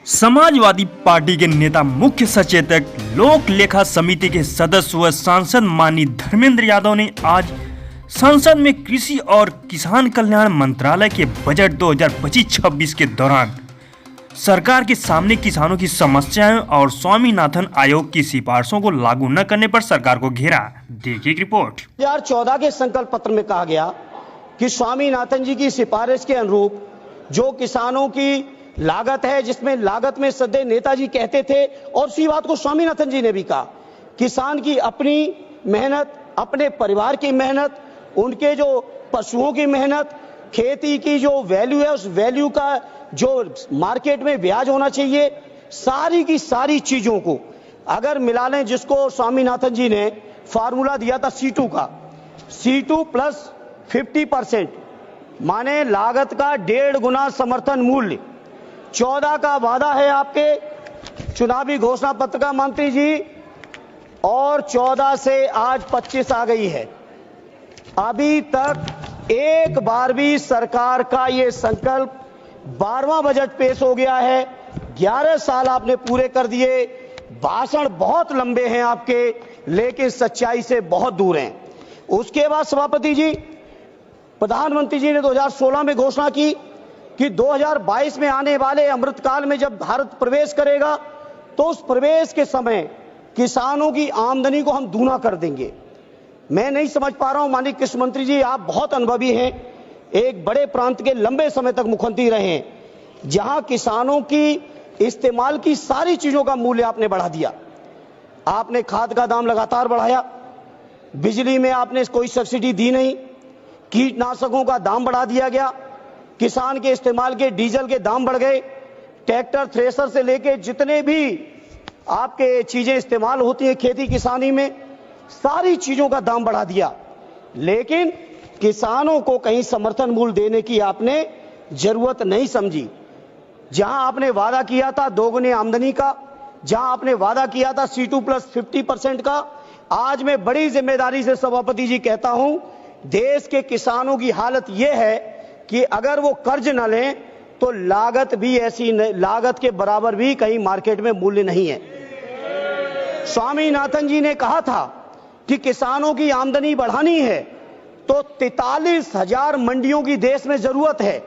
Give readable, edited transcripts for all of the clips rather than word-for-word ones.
Samajwadi party के नेता, मुख्य सचेतक, लोक लेखा समिति के सदस्य व सांसद माननीय धर्मेंद्र यादव ने आज संसद में कृषि और किसान कल्याण मंत्रालय के बजट 2025-26 के दौरान सरकार के सामने किसानों की समस्याएं और स्वामीनाथन आयोग की सिफारिशों को लागू न करने पर सरकार को घेरा। देखिए रिपोर्ट। 2014 के संकल्प पत्र में कहा गया कि स्वामीनाथन जी की सिफारिश के अनुरूप जो किसानों की लागत है, जिसमें लागत में सदैव नेताजी कहते थे और उसी बात को स्वामीनाथन जी ने भी कहा, किसान की अपनी मेहनत, अपने परिवार की मेहनत, उनके जो पशुओं की मेहनत, खेती की जो वैल्यू है उस वैल्यू का जो मार्केट में ब्याज होना चाहिए, सारी की सारी चीजों को अगर मिला लें, जिसको स्वामीनाथन जी ने फार्मूला दिया था C2 का, C2 प्लस 50% माने लागत का 1.5 गुना समर्थन मूल्य। 14 का वादा है आपके चुनावी घोषणा पत्र का मंत्री जी, और 14 से आज 25 आ गई है। अभी तक एक बार भी सरकार का ये संकल्प 12वां बजट पेश हो गया है। 11 साल आपने पूरे कर दिए। भाषण बहुत लंबे हैं आपके, लेकिन सच्चाई से बहुत दूर हैं। उसके बाद सभापति जी, प्रधानमंत्री जी ने 2016 में घोषणा की कि 2022 में आने वाले अमृतकाल में जब भारत प्रवेश करेगा तो उस प्रवेश के समय किसानों की आमदनी को हम दूना कर देंगे। मैं नहीं समझ पा रहा हूं, माननीय कृषि मंत्री जी, आप बहुत अनुभवी हैं, एक बड़े प्रांत के लंबे समय तक मुख्यमंत्री रहे हैं, जहां किसानों की इस्तेमाल की सारी चीजों का मूल्य आपने बढ़ा दिया। आपने खाद का दाम लगातार बढ़ाया, बिजली में आपने कोई सब्सिडी दी नहीं, कीटनाशकों का दाम बढ़ा दिया गया, किसान के इस्तेमाल के डीजल के दाम बढ़ गए, ट्रैक्टर, थ्रेसर से लेके जितने भी आपके चीजें इस्तेमाल होती हैं खेती किसानी में, सारी चीजों का दाम बढ़ा दिया। लेकिन किसानों को कहीं समर्थन मूल्य देने की आपने जरूरत नहीं समझी। जहां आपने वादा किया था दोगुनी आमदनी का, जहां आपने वादा किया था C2 प्लस 50% का, आज मैं बड़ी जिम्मेदारी से सभापति जी कहता हूं, देश के किसानों की हालत यह है कि अगर वो कर्ज न लें तो लागत भी ऐसी, लागत के बराबर भी कहीं मार्केट में मूल्य नहीं है। स्वामीनाथन जी ने कहा था कि किसानों की आमदनी बढ़ानी है तो 43,000 मंडियों की देश में जरूरत है,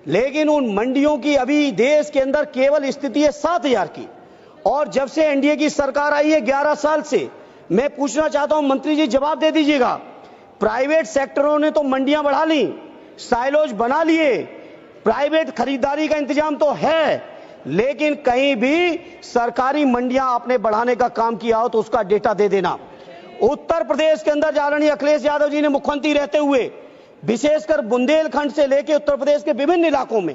लेकिन उन मंडियों की अभी देश के अंदर केवल स्थिति है 7,000 की। और जब से एनडीए की सरकार आई है 11 साल से, मैं पूछना चाहता हूं मंत्री जी, जवाब दे दीजिएगा, प्राइवेट सेक्टरों ने तो मंडियां बढ़ा ली, साइलोज बना लिए, प्राइवेट खरीदारी का इंतजाम तो है, लेकिन कहीं भी सरकारी मंडियां आपने बढ़ाने का काम किया हो तो उसका डेटा दे देना। उत्तर प्रदेश के अंदर आदरणीय अखिलेश यादव जी ने मुख्यमंत्री रहते हुए विशेषकर बुंदेलखंड से लेकर उत्तर प्रदेश के विभिन्न इलाकों में